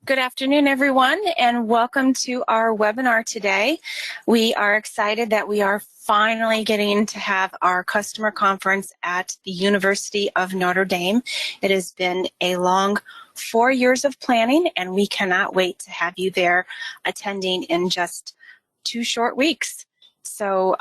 Good afternoon, everyone, and welcome to our webinar today. We are excited that we are finally getting to have our customer conference at the University of Notre Dame. It has been a long 4 years of planning, and we cannot wait to have you there attending in just 2 short weeks. So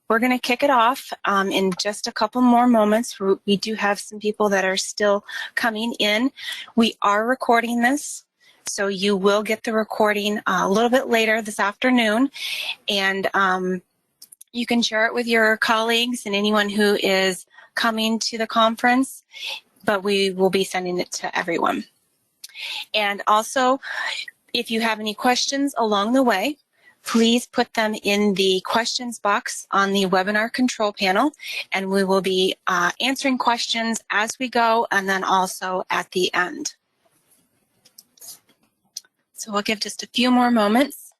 we're going to kick it off in just a couple more moments. We do have some people that are still coming in. We are recording this, so you will get the recording a little bit later this afternoon, and you can share it with your colleagues and anyone who is coming to the conference, but we will be sending it to everyone. And also, if you have any questions along the way, please put them in the questions box on the webinar control panel, and we will be answering questions as we go and then also at the end. So we'll give just a few more moments.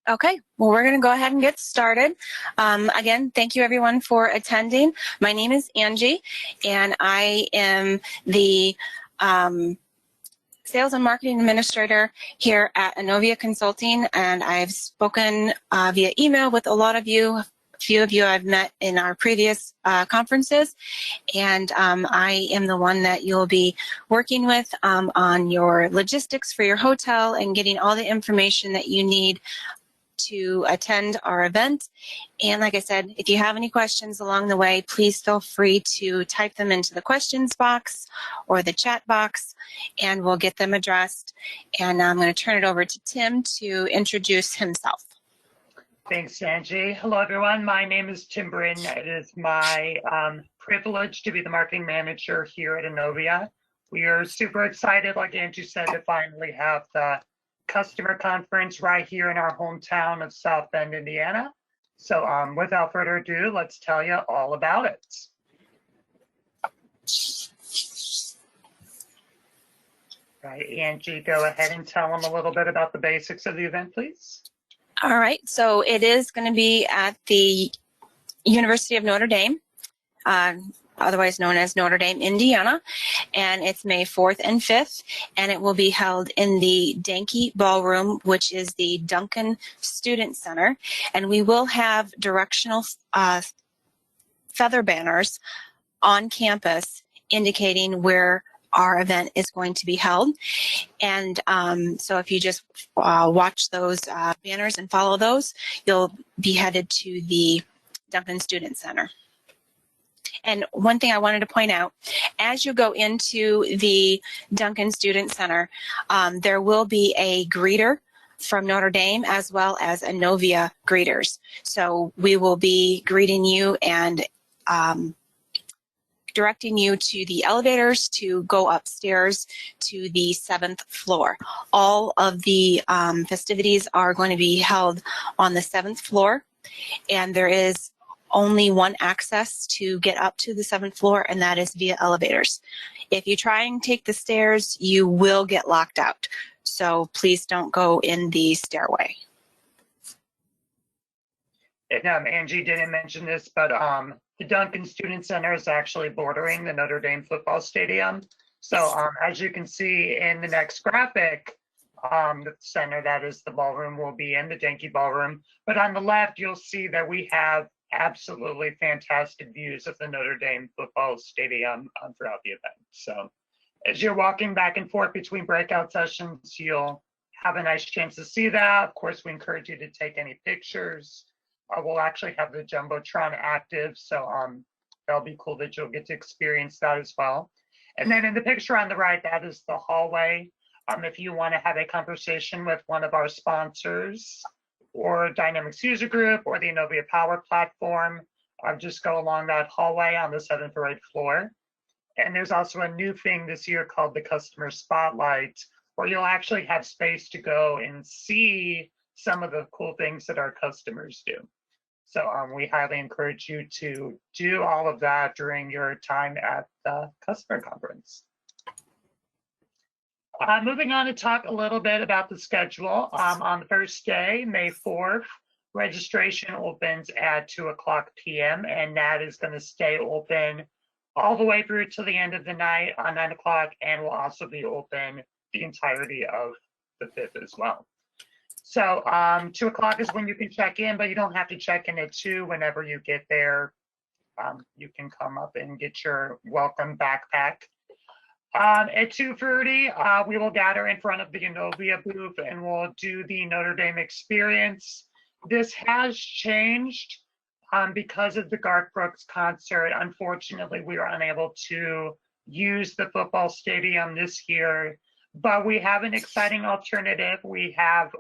Okay, well, we're going to go ahead and get started. Again, thank you everyone for attending. My name is Angie, and I am the Sales and Marketing Administrator here at Innovia Consulting, and I've spoken via email with a lot of you. A few of you I've met in our previous conferences, and I am the one that you'll be working with on your logistics for your hotel and getting all the information that you need to attend our event. And like I said, if you have any questions along the way, please feel free to type them into the questions box or the chat box, and we'll get them addressed. And I'm going to turn it over to Tim to introduce himself. Thanks, Angie. Hello, everyone. My name is Tim Bryn. It is my privilege to be the marketing manager here at Innovia. We are super excited, like Angie said, to finally have the customer conference right here in our hometown of South Bend, Indiana. So without further ado, let's tell you all about it. Right, Angie, go ahead and tell them a little bit about the basics of the event, please. All right, so it is going to be at the University of Notre Dame, otherwise known as Notre Dame, Indiana, and it's May 4th and 5th, and it will be held in the Danke Ballroom, which is the Duncan Student Center, and we will have directional feather banners on campus indicating where our event is going to be held. And so if you just watch those banners and follow those, you'll be headed to the Duncan Student Center. And one thing I wanted to point out, as you go into the Duncan Student Center, there will be a greeter from Notre Dame as well as Innovia greeters. So we will be greeting you and directing you to the elevators to go upstairs to the 7th floor. All of the festivities are going to be held on the 7th floor, and there is only one access to get up to the 7th floor, and that is via elevators. If you try and take the stairs, you will get locked out. So please don't go in the stairway. And Angie didn't mention this, but the Duncan Student Center is actually bordering the Notre Dame football stadium. So as you can see in the next graphic, the center, that is the ballroom, will be in the Danke Ballroom. But on the left, you'll see that we have absolutely fantastic views of the Notre Dame football stadium throughout the event. So as you're walking back and forth between breakout sessions, you'll have a nice chance to see that. Of course, we encourage you to take any pictures. We'll actually have the Jumbotron active, so that'll be cool that you'll get to experience that as well. And then in the picture on the right, that is the hallway. If you want to have a conversation with one of our sponsors or Dynamics User Group or the Innovia Power Platform, just go along that hallway on the 7th or 8th floor. And there's also a new thing this year called the Customer Spotlight, where you'll actually have space to go and see some of the cool things that our customers do. So we highly encourage you to do all of that during your time at the customer conference. Moving on to talk a little bit about the schedule. On the first day, May 4th, registration opens at 2:00 p.m. and that is going to stay open all the way through to the end of the night on 9 o'clock, and will also be open the entirety of the 5th as well. So 2:00 is when you can check in, but you don't have to check in at 2. Whenever you get there, you can come up and get your welcome backpack. At 2:30, we will gather in front of the Innovia booth and we'll do the Notre Dame experience. This has changed because of the Garth Brooks concert. Unfortunately, we were unable to use the football stadium this year, but we have an exciting alternative. We have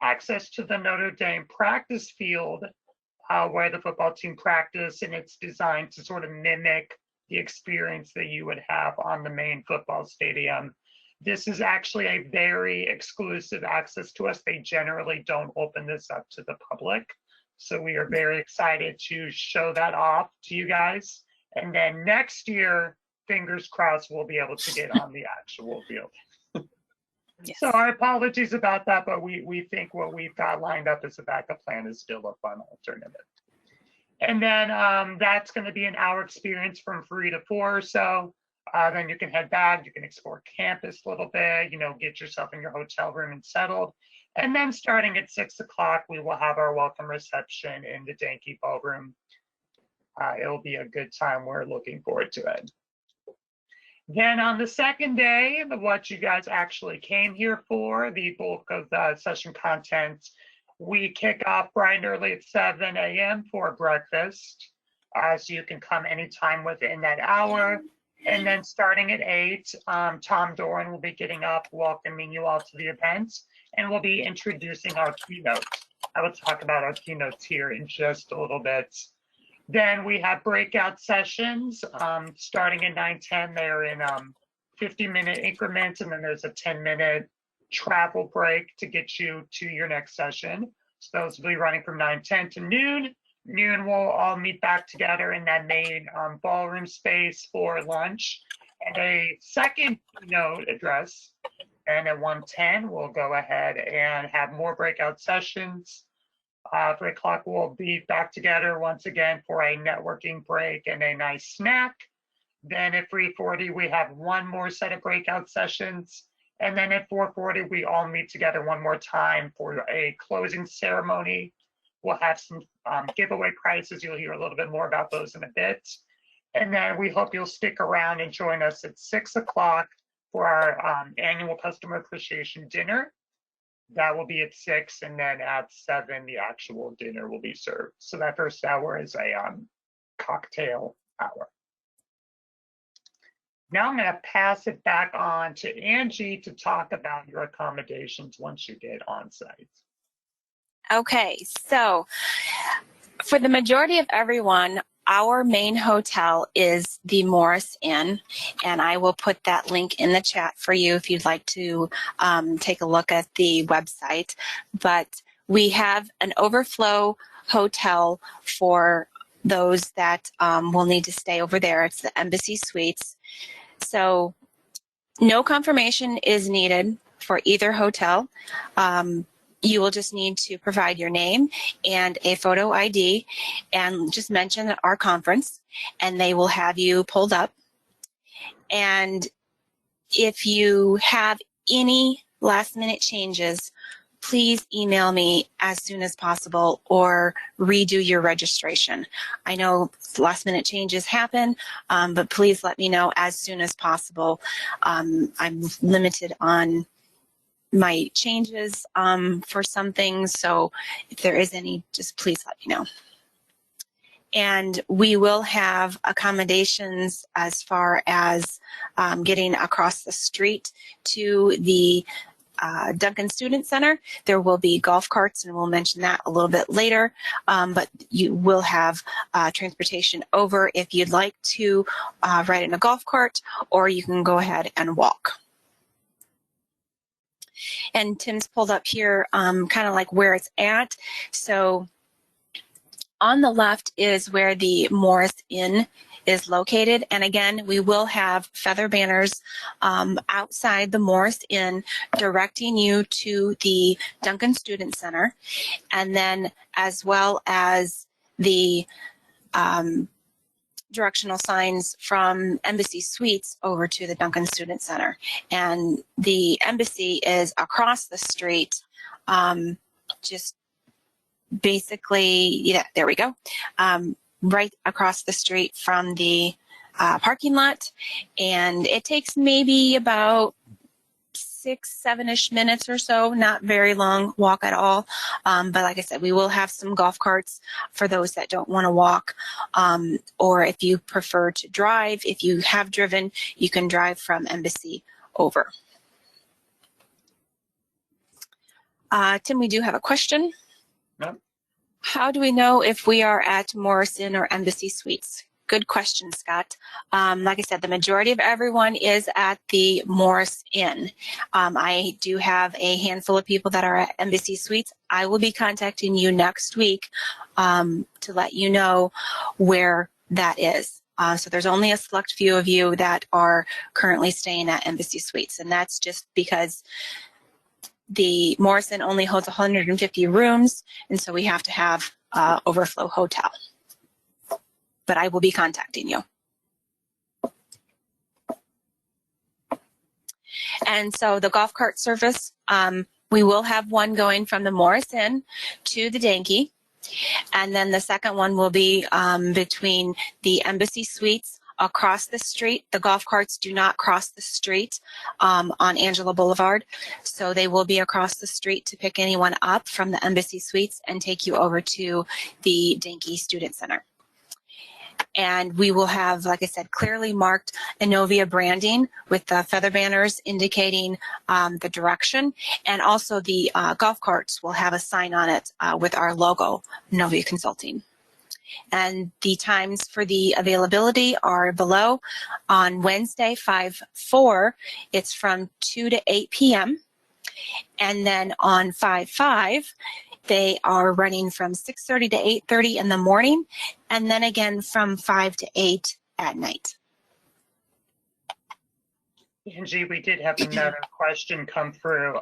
access to the Notre Dame practice field where the football team practice, and it's designed to sort of mimic the experience that you would have on the main football stadium. This is actually a very exclusive access to us. They generally don't open this up to the public. So we are very excited to show that off to you guys. And then next year, fingers crossed, we'll be able to get on the actual field. Yes. So our apologies about that, but we think what we've got lined up as a backup plan is still a fun alternative. And then that's going to be an hour experience from 3 to 4 or so. Then you can head back, you can explore campus a little bit, get yourself in your hotel room and settled. And then starting at 6 o'clock, we will have our welcome reception in the Danke Ballroom. It'll be a good time. We're looking forward to it. Then on the second day, what you guys actually came here for, the bulk of the session content, we kick off bright and early at 7 a.m. for breakfast. So you can come anytime within that hour. And then starting at 8, Tom Doran will be getting up, welcoming you all to the event, and we'll be introducing our keynote. I will talk about our keynotes here in just a little bit. Then we have breakout sessions starting at 9:10. They're in 50-minute increments, and then there's a 10-minute travel break to get you to your next session. So those will be running from 9:10 to noon. Noon, we'll all meet back together in that main ballroom space for lunch and a second keynote address. And at 1:10, we'll go ahead and have more breakout sessions. 3 o'clock, we'll be back together once again for a networking break and a nice snack. Then at 3:40, we have one more set of breakout sessions. And then at 4:40, we all meet together one more time for a closing ceremony. We'll have some giveaway prizes. You'll hear a little bit more about those in a bit. And then we hope you'll stick around and join us at 6 o'clock for our annual customer appreciation dinner. That will be at 6, and then at 7, the actual dinner will be served. So that first hour is a cocktail hour. Now I'm going to pass it back on to Angie to talk about your accommodations once you get on site. Okay, so for the majority of everyone, our main hotel is the Morris Inn, and I will put that link in the chat for you if you'd like to take a look at the website. But we have an overflow hotel for those that will need to stay over there. It's the Embassy Suites. So no confirmation is needed for either hotel. You will just need to provide your name and a photo ID and just mention our conference, and they will have you pulled up. And if you have any last minute changes, please email me as soon as possible or redo your registration. I know last minute changes happen, but please let me know as soon as possible. I'm limited on my changes for some things, so if there is any, just please let me know. And we will have accommodations as far as getting across the street to the Duncan Student Center. There will be golf carts, and we'll mention that a little bit later, but you will have transportation over if you'd like to ride in a golf cart, or you can go ahead and walk. And Tim's pulled up here kind of like where it's at. So on the left is where the Morris Inn is located. And again, we will have feather banners outside the Morris Inn directing you to the Duncan Student Center, and then as well as the directional signs from Embassy Suites over to the Duncan Student Center. And the Embassy is across the street, just basically, yeah, there we go, right across the street from the parking lot. And it takes maybe about 6-7-ish minutes or so, not very long walk at all. But like I said, we will have some golf carts for those that don't want to walk, or if you prefer to drive. If you have driven, you can drive from Embassy over. Tim, we do have a question. Yep. How do we know if we are at Morris Inn or Embassy Suites? Good question, Scott. Like I said, the majority of everyone is at the Morris Inn. I do have a handful of people that are at Embassy Suites. I will be contacting you next week to let you know where that is. So there's only a select few of you that are currently staying at Embassy Suites, and that's just because the Morris Inn only holds 150 rooms, and so we have to have overflow hotel. But I will be contacting you. And so the golf cart service, we will have one going from the Morris Inn to the Danke. And then the second one will be between the Embassy Suites across the street. The golf carts do not cross the street on Angela Boulevard. So they will be across the street to pick anyone up from the Embassy Suites and take you over to the Danke Student Center. And we will have, like I said, clearly marked Innovia branding with the feather banners indicating the direction. And also the golf carts will have a sign on it with our logo, Innovia Consulting. And the times for the availability are below. On Wednesday, 5/4, it's from 2 to 8 p.m. And then on 5/5, they are running from 6:30 to 8:30 in the morning, and then again from 5 to 8 at night. Angie, we did have another question come through.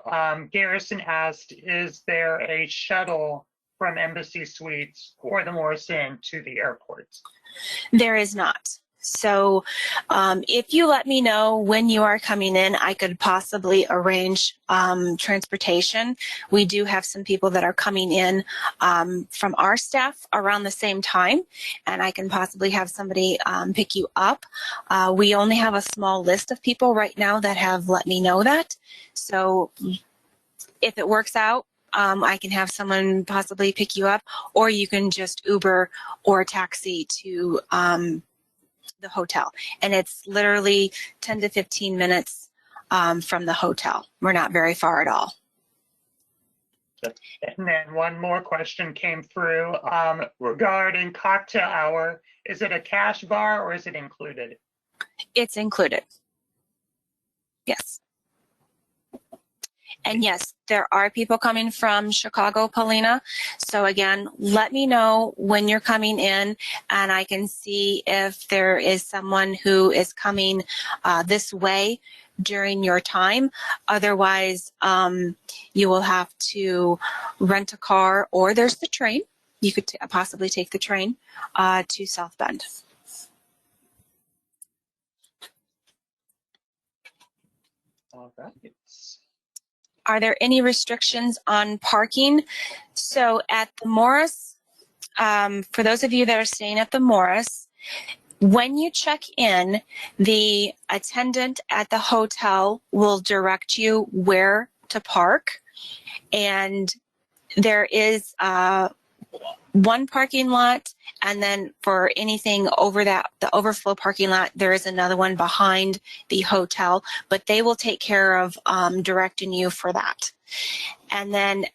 Garrison asked, is there a shuttle from Embassy Suites or the Morris Inn to the airport? There is not. So if you let me know when you are coming in, I could possibly arrange transportation. We do have some people that are coming in from our staff around the same time, and I can possibly have somebody pick you up. We only have a small list of people right now that have let me know that. So if it works out, I can have someone possibly pick you up, or you can just Uber or taxi to the hotel. And it's literally 10 to 15 minutes from the hotel. We're not very far at all. And then one more question came through regarding cocktail hour. Is it a cash bar or is it included? It's included. Yes. And yes, there are people coming from Chicago, Paulina. So again, let me know when you're coming in, and I can see if there is someone who is coming this way during your time. Otherwise, you will have to rent a car, or there's the train. You could possibly take the train to South Bend. All right. Are there any restrictions on parking? So at the Morris, for those of you that are staying at the Morris, when you check in, the attendant at the hotel will direct you where to park. And there is one parking lot, and then for anything over that, the overflow parking lot, there is another one behind the hotel, but they will take care of directing you for that. And then,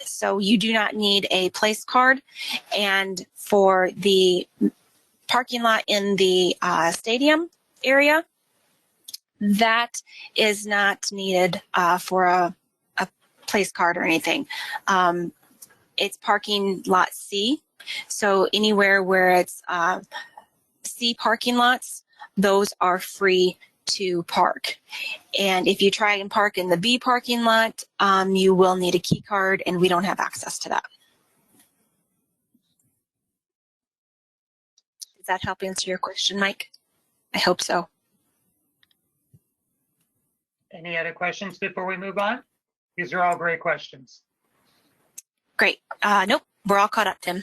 so you do not need a place card. And for the parking lot in the stadium area, that is not needed for a place card or anything. It's parking lot C. So anywhere where it's C parking lots, those are free to park. And if you try and park in the B parking lot, you will need a key card, and we don't have access to that. Does that help answer your question, Mike? I hope so. Any other questions before we move on? These are all great questions. Great. Nope, we're all caught up, Tim.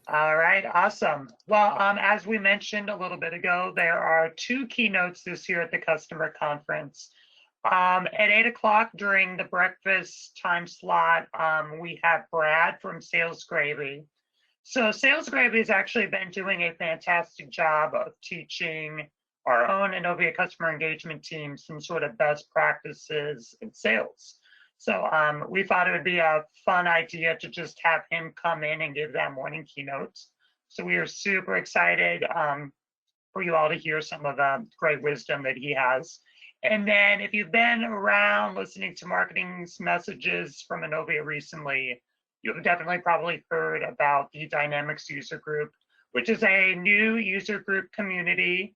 All right, awesome. Well, as we mentioned a little bit ago, there are 2 keynotes this year at the customer conference. At 8 o'clock during the breakfast time slot, we have Brad from Sales Gravy. So Sales Gravy has actually been doing a fantastic job of teaching our own Innovia customer engagement team some sort of best practices in sales. So we thought it would be a fun idea to just have him come in and give that morning keynote. So we are super excited for you all to hear some of the great wisdom that he has. And then if you've been around listening to marketing's messages from Innovia recently, you've definitely probably heard about the Dynamics user group, which is a new user group community.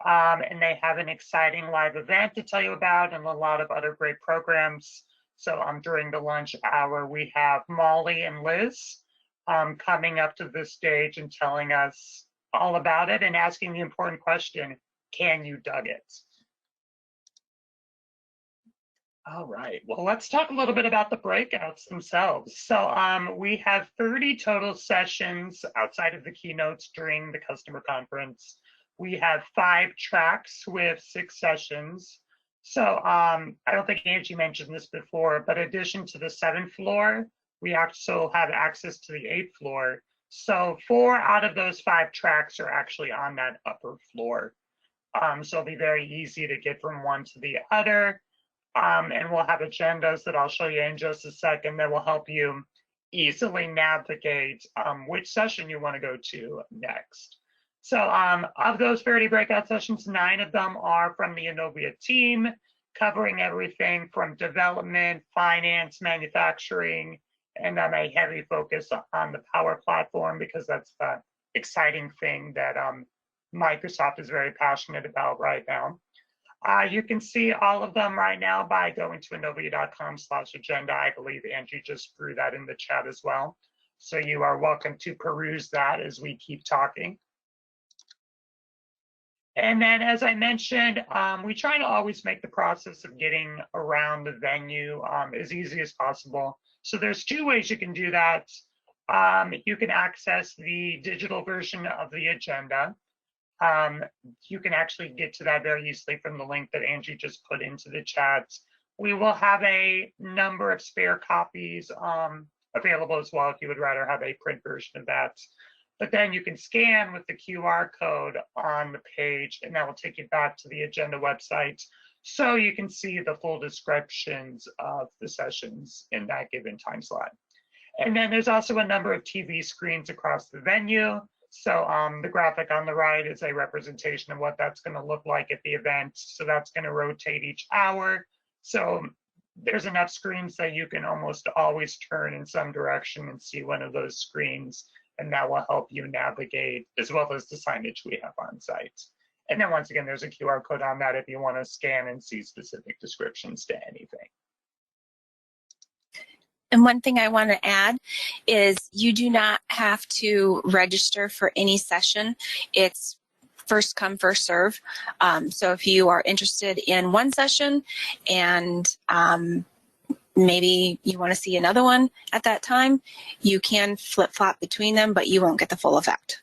And they have an exciting live event to tell you about and a lot of other great programs. So during the lunch hour, we have Molly and Liz coming up to the stage and telling us all about it and asking the important question, can you Doug it? All right, well, let's talk a little bit about the breakouts themselves. So we have 30 total sessions outside of the keynotes during the customer conference. We have 5 tracks with 6 sessions. So I don't think Angie mentioned this before, but in addition to the 7th floor, we also have access to the 8th floor. So 4 out of those 5 tracks are actually on that upper floor. So it'll be very easy to get from one to the other. And we'll have agendas that I'll show you in just a second that will help you easily navigate which session you want to go to next. So of those 30 breakout sessions, 9 of them are from the Innovia team, covering everything from development, finance, manufacturing, and a heavy focus on the Power Platform because that's the exciting thing that Microsoft is very passionate about right now. You can see all of them right now by going to innovia.com/agenda. I believe Angie just threw that in the chat as well. So you are welcome to peruse that as we keep talking. And then, as I mentioned, we try to always make the process of getting around the venue as easy as possible. So there's 2 ways you can do that. You can access the digital version of the agenda. You can actually get to that very easily from the link that Angie just put into the chat. We will have a number of spare copies available as well if you would rather have a print version of that. But then you can scan with the QR code on the page, and that will take you back to the agenda website so you can see the full descriptions of the sessions in that given time slot. And then there's also a number of TV screens across the venue. So the graphic on the right is a representation of what that's going to look like at the event. So that's going to rotate each hour. So there's enough screens that you can almost always turn in some direction and see one of those screens. And that will help you navigate as well as the signage we have on site. And then once again, there's a QR code on that if you want to scan and see specific descriptions to anything. And one thing I want to add is you do not have to register for any session. It's first come, first serve. So if you are interested in one session and maybe you want to see another one at that time, you can flip-flop between them, but you won't get the full effect.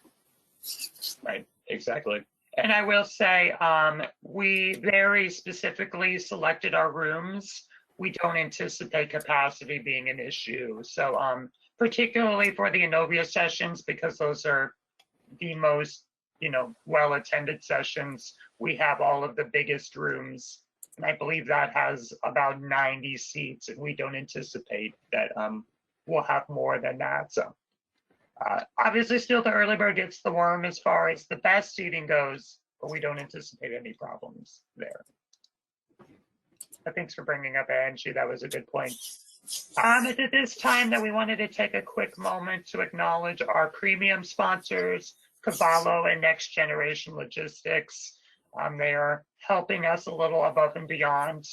Right, exactly. And I will say, we very specifically selected our rooms. We don't anticipate capacity being an issue. So particularly for the Innovia sessions, because those are the most, well-attended sessions, we have all of the biggest rooms. And I believe that has about 90 seats, and we don't anticipate that we'll have more than that. So obviously still the early bird gets the worm as far as the best seating goes, but we don't anticipate any problems there. Thanks for bringing up Angie. That was a good point. It's at this time that we wanted to take a quick moment to acknowledge our premium sponsors. Cavallo and Next Generation Logistics. They are helping us a little above and beyond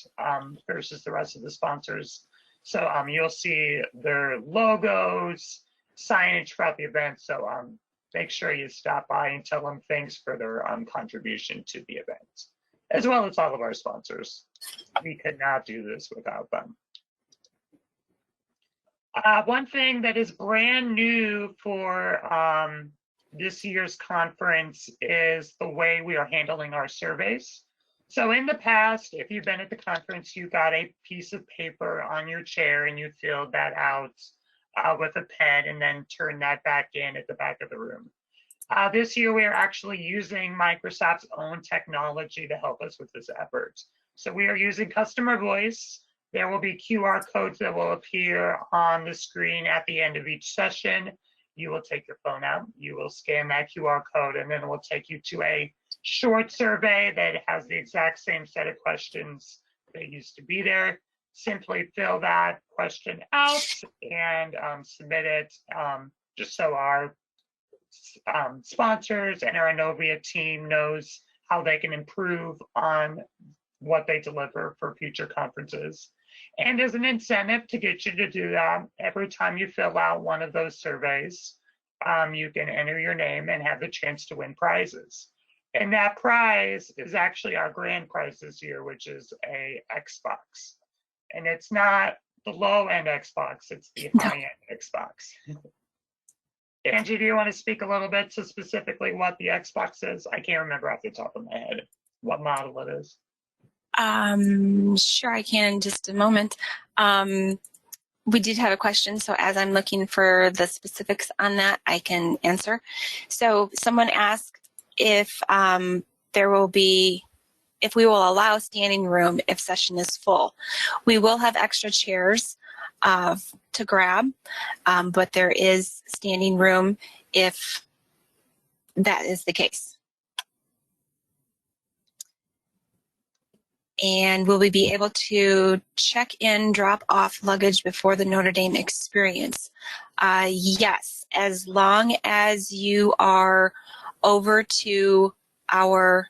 versus the rest of the sponsors. So you'll see their logos, signage throughout the event. So make sure you stop by and tell them thanks for their contribution to the event, as well as all of our sponsors. We could not do this without them. One thing that is brand new for this year's conference is the way we are handling our surveys. So in the past, if you've been at the conference, you got a piece of paper on your chair and you filled that out with a pen and then turn that back in at the back of the room. This year, we are actually using Microsoft's own technology to help us with this effort. So we are using customer voice. There will be QR codes that will appear on the screen at the end of each session. You will take your phone out, you will scan that QR code, and then it will take you to a short survey that has the exact same set of questions that used to be there. Simply fill that question out and submit it just so our sponsors and our Innovia team knows how they can improve on what they deliver for future conferences. And as an incentive to get you to do that, every time you fill out one of those surveys, you can enter your name and have the chance to win prizes. And that prize is actually our grand prize this year, which is a Xbox. And it's not the low-end Xbox, it's the high-end Xbox. Angie, do you want to speak a little bit to specifically what the Xbox is? I can't remember off the top of my head what model it is. Sure, I can in just a moment. We did have a question, so as I'm looking for the specifics on that, I can answer. So someone asked if if we will allow standing room if session is full. We will have extra chairs to grab, but there is standing room if that is the case. And will we be able to check in, drop off luggage before the Notre Dame experience? Yes, as long as you are over to our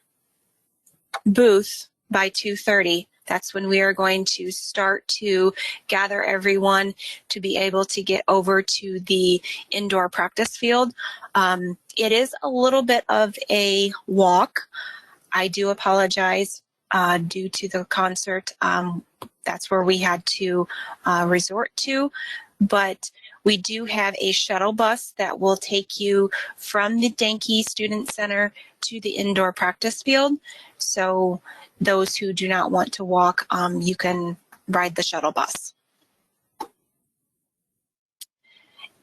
booth by 2:30. That's when we are going to start to gather everyone to be able to get over to the indoor practice field. It is a little bit of a walk. I do apologize due to the concert. That's where we had to resort to. But we do have a shuttle bus that will take you from the Danke Student Center to the indoor practice field. So those who do not want to walk, you can ride the shuttle bus.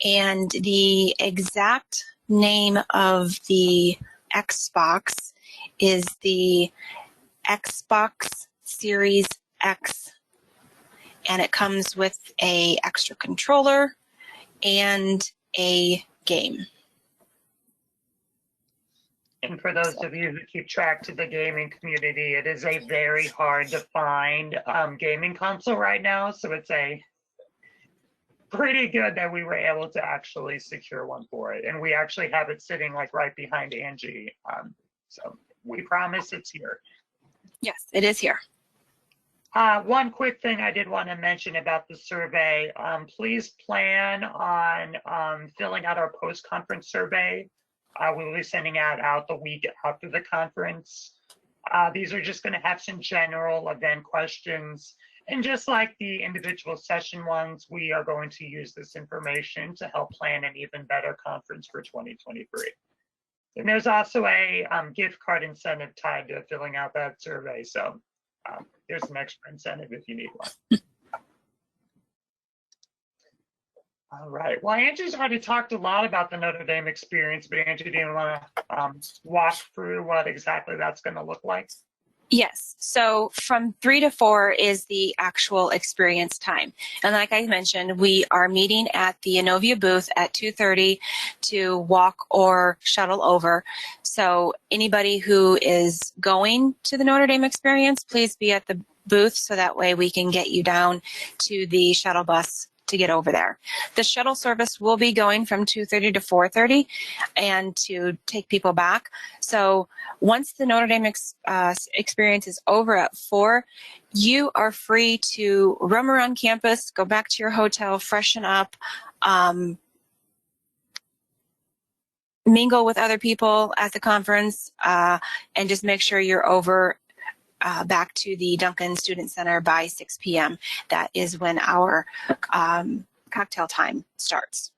And the exact name of the Xbox is the Xbox Series X, and it comes with an extra controller and a game. And for those of you who keep track to the gaming community, it is a very hard to find gaming console right now. So it's a pretty good that we were able to actually secure one for it. And we actually have it sitting like right behind Angie. So we promise it's here. Yes, it is here. One quick thing I did want to mention about the survey, please plan on filling out our post-conference survey. We will be sending out the week after the conference. These are just going to have some general event questions. And just like the individual session ones, we are going to use this information to help plan an even better conference for 2023. And there's also a gift card incentive tied to filling out that survey. So there's an extra incentive if you need one. All right. Well, Angie's already talked a lot about the Notre Dame experience, but Angie, do you want to walk through what exactly that's going to look like? Yes. So from 3 to 4 is the actual experience time. And like I mentioned, we are meeting at the Innovia booth at 2:30 to walk or shuttle over. So anybody who is going to the Notre Dame experience, please be at the booth so that way we can get you down to the shuttle bus to get over there. The shuttle service will be going from 2:30 to 4:30 and to take people back. So once the Notre Dame experience is over at 4, you are free to roam around campus, go back to your hotel, freshen up, mingle with other people at the conference, and just make sure you're over back to the Duncan Student Center by 6 p.m. That is when our cocktail time starts.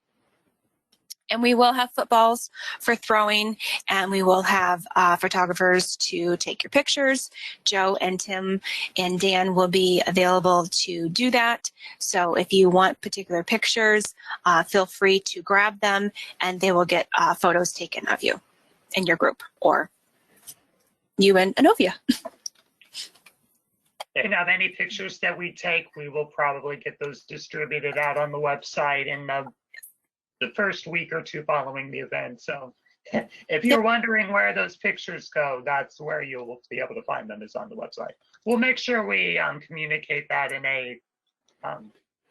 And we will have footballs for throwing, and we will have photographers to take your pictures. Joe and Tim and Dan will be available to do that. So if you want particular pictures, feel free to grab them, and they will get photos taken of you and your group, or you and Innovia. And of any pictures that we take, we will probably get those distributed out on the website in the first week or two following the event. So if you're wondering where those pictures go, that's where you'll be able to find them, is on the website. We'll make sure we communicate that in a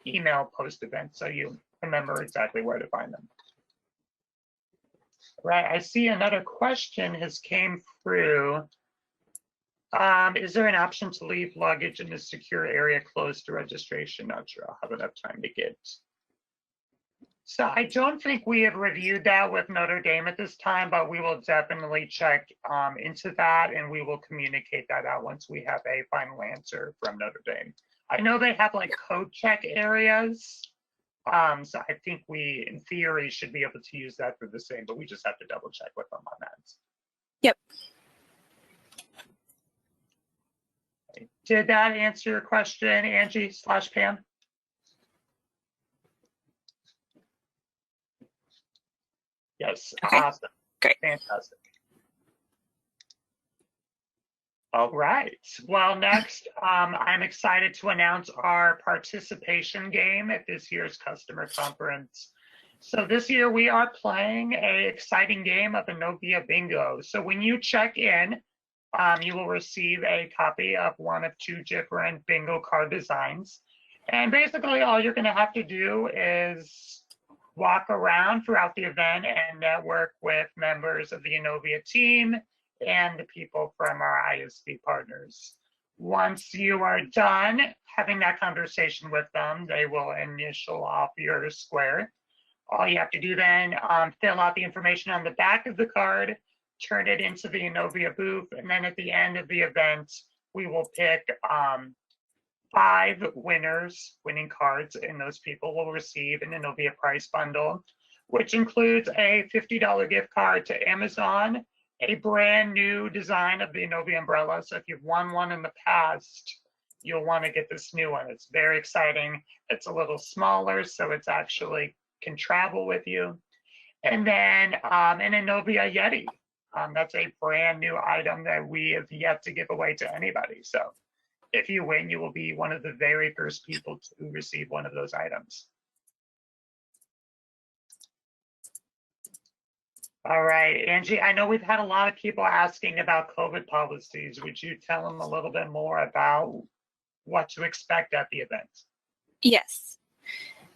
email post-event so you remember exactly where to find them. Right, I see another question has came through. Is there an option to leave luggage in a secure area close to registration? Not sure I'll have enough time to get. So I don't think we have reviewed that with Notre Dame at this time, but we will definitely check into that, and we will communicate that out once we have a final answer from Notre Dame. I know they have like code check areas. So I think we, in theory, should be able to use that for the same, but we just have to double check with them on that. Yep. Did that answer your question, Angie/Pam? Yes, Okay. awesome. Great. Fantastic. All right. Well, next, I'm excited to announce our participation game at this year's customer conference. So this year we are playing an exciting game of Innovia Bingo. So when you check in, you will receive a copy of one of 2 different bingo card designs. And basically all you're going to have to do is walk around throughout the event and network with members of the Innovia team and the people from our ISV partners. Once you are done having that conversation with them, they will initial off your square. All you have to do then, fill out the information on the back of the card, turn it into the Innovia booth, and then at the end of the event, we will pick 5 winning cards, and those people will receive an Innovia prize bundle, which includes a $50 gift card to Amazon, a brand new design of the Innovia umbrella. So if you've won one in the past, you'll want to get this new one. It's very exciting. It's a little smaller, so it's actually can travel with you. And then an Innovia Yeti. That's a brand new item that we have yet to give away to anybody. So if you win, you will be one of the very first people to receive one of those items. All right, Angie, I know we've had a lot of people asking about COVID policies. Would you tell them a little bit more about what to expect at the event? Yes.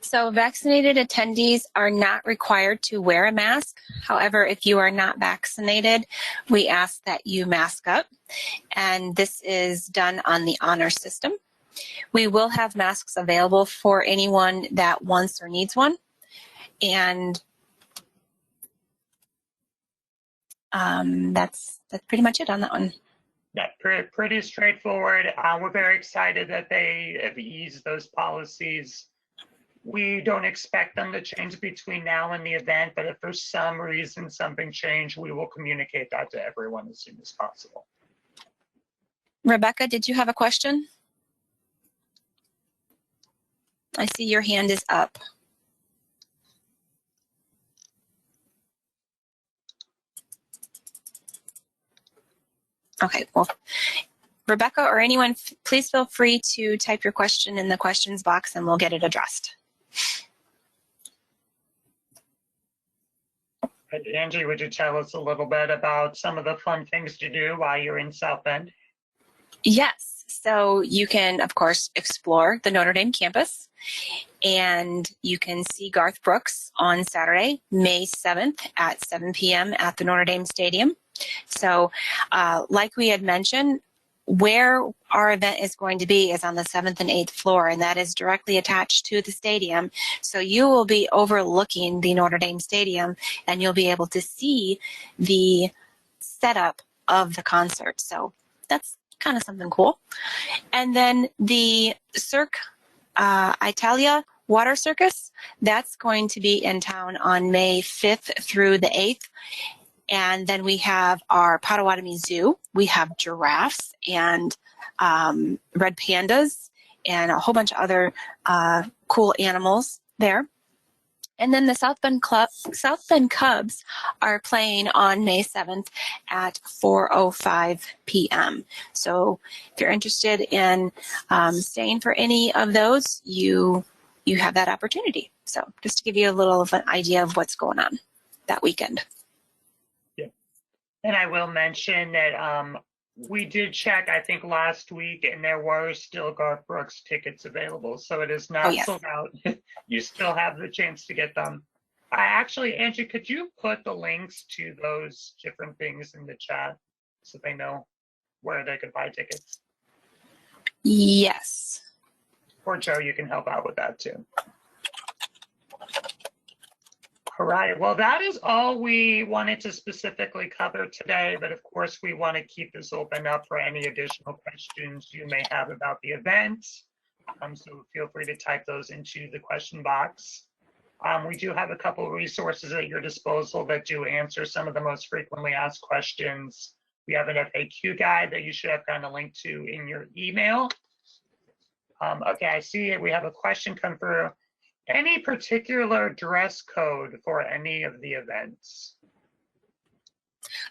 So vaccinated attendees are not required to wear a mask. However, if you are not vaccinated, we ask that you mask up. And this is done on the honor system. We will have masks available for anyone that wants or needs one. And that's pretty much it on that one. Yeah, pretty straightforward. We're very excited that they have eased those policies. We don't expect them to change between now and the event, but if for some reason something changed, we will communicate that to everyone as soon as possible. Rebecca, did you have a question? I see your hand is up. Okay, well, Rebecca or anyone, please feel free to type your question in the questions box and we'll get it addressed. Angie, would you tell us a little bit about some of the fun things to do while you're in South Bend? Yes. So you can, of course, explore the Notre Dame campus, and you can see Garth Brooks on Saturday, May 7th at 7 p.m. at the Notre Dame Stadium. So like we had mentioned, where our event is going to be is on the 7th and 8th floor, and that is directly attached to the stadium. So you will be overlooking the Notre Dame Stadium, and you'll be able to see the setup of the concert. So that's kind of something cool. And then the Cirque Italia Water Circus, that's going to be in town on May 5th through the 8th. And then we have our Potawatomi Zoo. We have giraffes and red pandas and a whole bunch of other cool animals there. And then the South Bend Cubs are playing on May 7th at 4:05 p.m. So if you're interested in staying for any of those, you have that opportunity. So just to give you a little of an idea of what's going on that weekend. Yeah. And I will mention that we did check, I think, last week, and there were still Garth Brooks tickets available. So it is not sold out. You still have the chance to get them. Actually, Angie, could you put the links to those different things in the chat so they know where they could buy tickets? Yes. Or Joe, you can help out with that too. All right, well, that is all we wanted to specifically cover today, but of course we want to keep this open up for any additional questions you may have about the event. So feel free to type those into the question box. We do have a couple of resources at your disposal that do answer some of the most frequently asked questions. We have an FAQ guide that you should have gotten a link to in your email. Okay, I see it. We have a question come through. Any particular dress code for any of the events?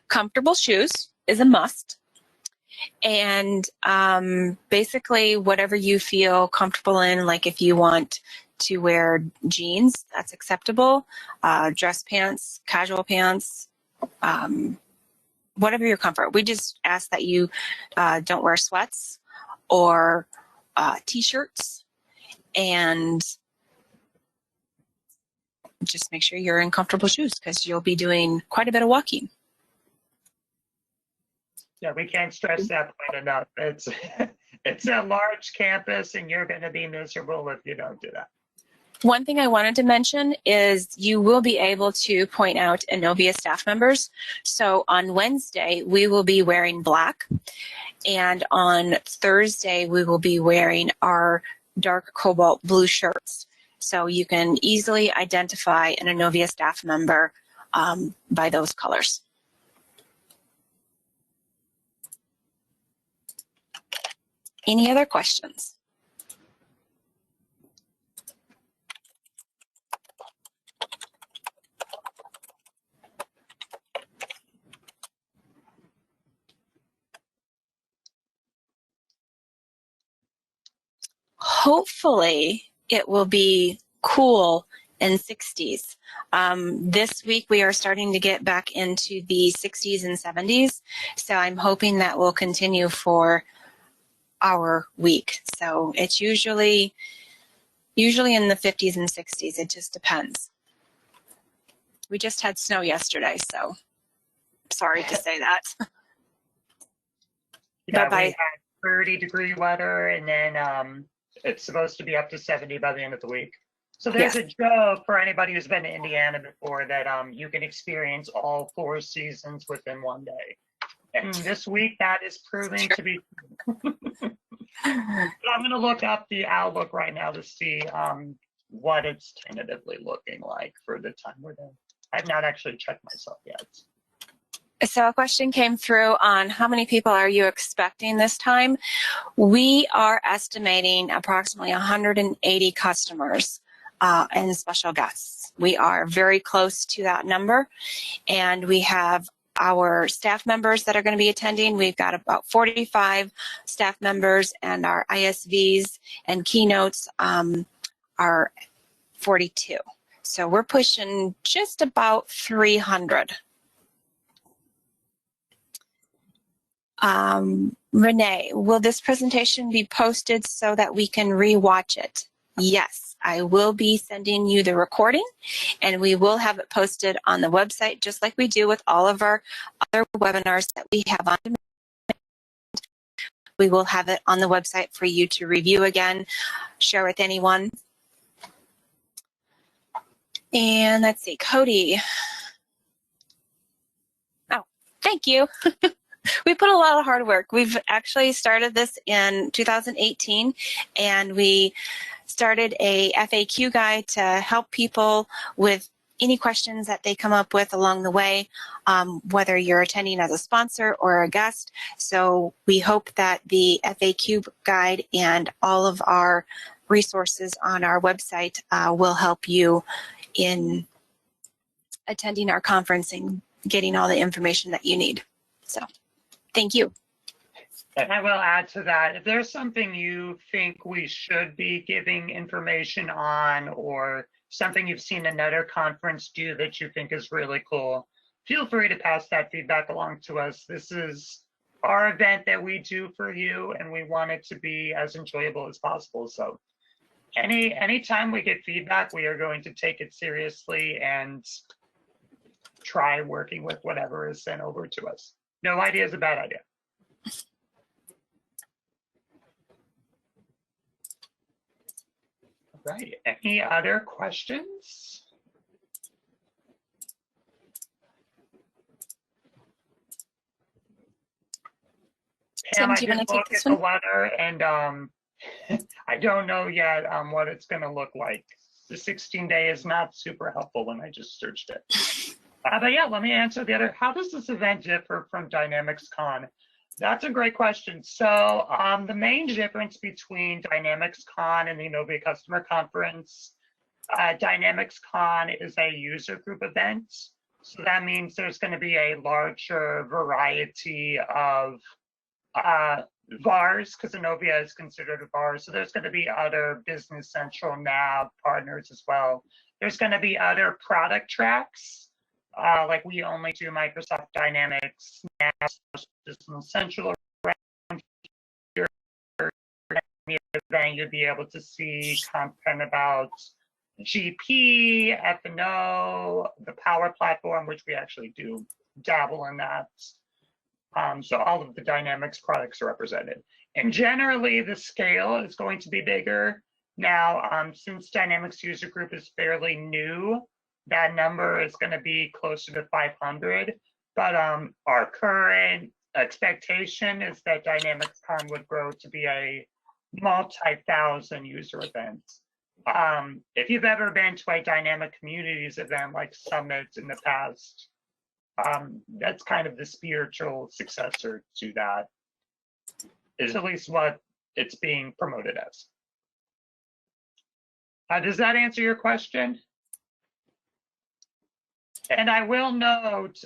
Comfortable shoes is a must. And basically whatever you feel comfortable in, like if you want to wear jeans, that's acceptable. Dress pants, casual pants, whatever your comfort. We just ask that you don't wear sweats or t-shirts, and just make sure you're in comfortable shoes because you'll be doing quite a bit of walking. Yeah, we can't stress that point enough. It's a large campus and you're going to be miserable if you don't do that. One thing I wanted to mention is you will be able to point out Innovia staff members. So on Wednesday, we will be wearing black. And on Thursday, we will be wearing our dark cobalt blue shirts. So you can easily identify an Innovia staff member by those colors. Any other questions? Hopefully it will be cool in 60s. This week we are starting to get back into the 60s and 70s. So I'm hoping that will continue for our week. So it's usually in the 50s and 60s. It just depends. We just had snow yesterday, so sorry to say that. Yeah, we had 30-degree weather, and then it's supposed to be up to 70 by the end of the week. So there's a joke for anybody who's been to Indiana before that you can experience all 4 seasons within one day. And this week that is proving to be true. I'm going to look up the outlook right now to see what it's tentatively looking like for the time we're in. I've not actually checked myself yet. So a question came through on how many people are you expecting this time? We are estimating approximately 180 customers and special guests. We are very close to that number, and we have our staff members that are going to be attending. We've got about 45 staff members, and our ISVs and Keynotes are 42. So we're pushing just about 300. Renee, will this presentation be posted so that we can re-watch it? Yes, I will be sending you the recording, and we will have it posted on the website, just like we do with all of our other webinars that we have on demand. We will have it on the website for you to review again, share with anyone. And let's see, Cody. Oh, thank you. We put a lot of hard work. We've actually started this in 2018, and we started a FAQ guide to help people with any questions that they come up with along the way, whether you're attending as a sponsor or a guest. So we hope that the FAQ guide and all of our resources on our website will help you in attending our conference and getting all the information that you need. So thank you. And I will add to that, if there's something you think we should be giving information on, or something you've seen another conference do that you think is really cool, feel free to pass that feedback along to us. This is our event that we do for you, and we want it to be as enjoyable as possible. So anytime we get feedback, we are going to take it seriously and try working with whatever is sent over to us. No idea is a bad idea. All right, any other questions? Tim, Pam, I do you want did to take look this at the one? weather, and I don't know yet what it's going to look like. The 16-day is not super helpful when I just searched it. But yeah, let me answer the other. How does this event differ from Dynamics Con? That's a great question. So the main difference between Dynamics Con and the Innovia Customer Conference, Dynamics Con is a user group event. So that means there's going to be a larger variety of VARs, because Innovia is considered a VAR. So there's going to be other Business Central NAV partners as well. There's going to be other product tracks. Like we only do Microsoft Dynamics, NAV, Business Central around here. In the event, you'll be able to see content about GP, F&O, the Power Platform, which we actually do dabble in that. So all of the Dynamics products are represented. And generally, the scale is going to be bigger. Now, since Dynamics User Group is fairly new, that number is going to be closer to 500. But our current expectation is that Dynamics Con would grow to be a multi-thousand user event. If you've ever been to a Dynamic Communities event like Summit in the past, that's kind of the spiritual successor to that, is at least what it's being promoted as. Does that answer your question? And I will note,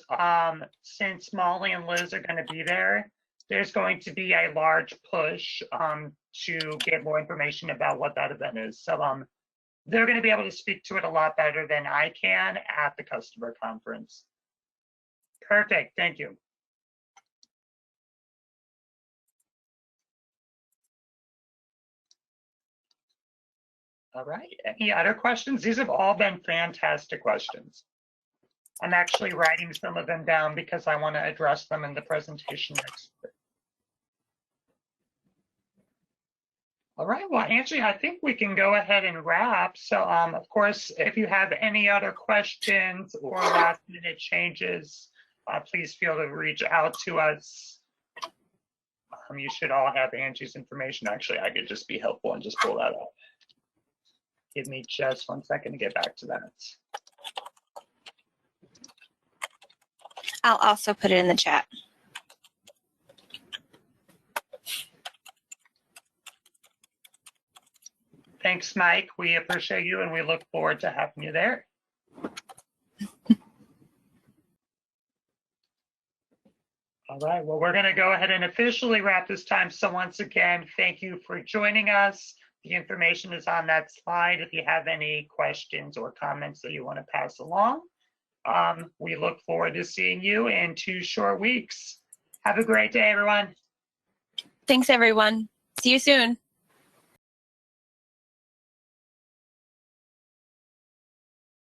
since Molly and Liz are going to be there, there's going to be a large push to get more information about what that event is. So they're going to be able to speak to it a lot better than I can at the customer conference. Perfect, thank you. All right, any other questions? These have all been fantastic questions. I'm actually writing some of them down because I want to address them in the presentation next week. All right, well, Angie, I think we can go ahead and wrap. So, of course, if you have any other questions or last minute changes, please feel to reach out to us. You should all have Angie's information. Actually, I could just be helpful and just pull that up. Give me just 1 second to get back to that. I'll also put it in the chat. Thanks, Mike. We appreciate you and we look forward to having you there. All right, well, we're going to go ahead and officially wrap this time. So once again, thank you for joining us. The information is on that slide if you have any questions or comments that you want to pass along. We look forward to seeing you in 2 short weeks. Have a great day, everyone. Thanks, everyone. See you soon.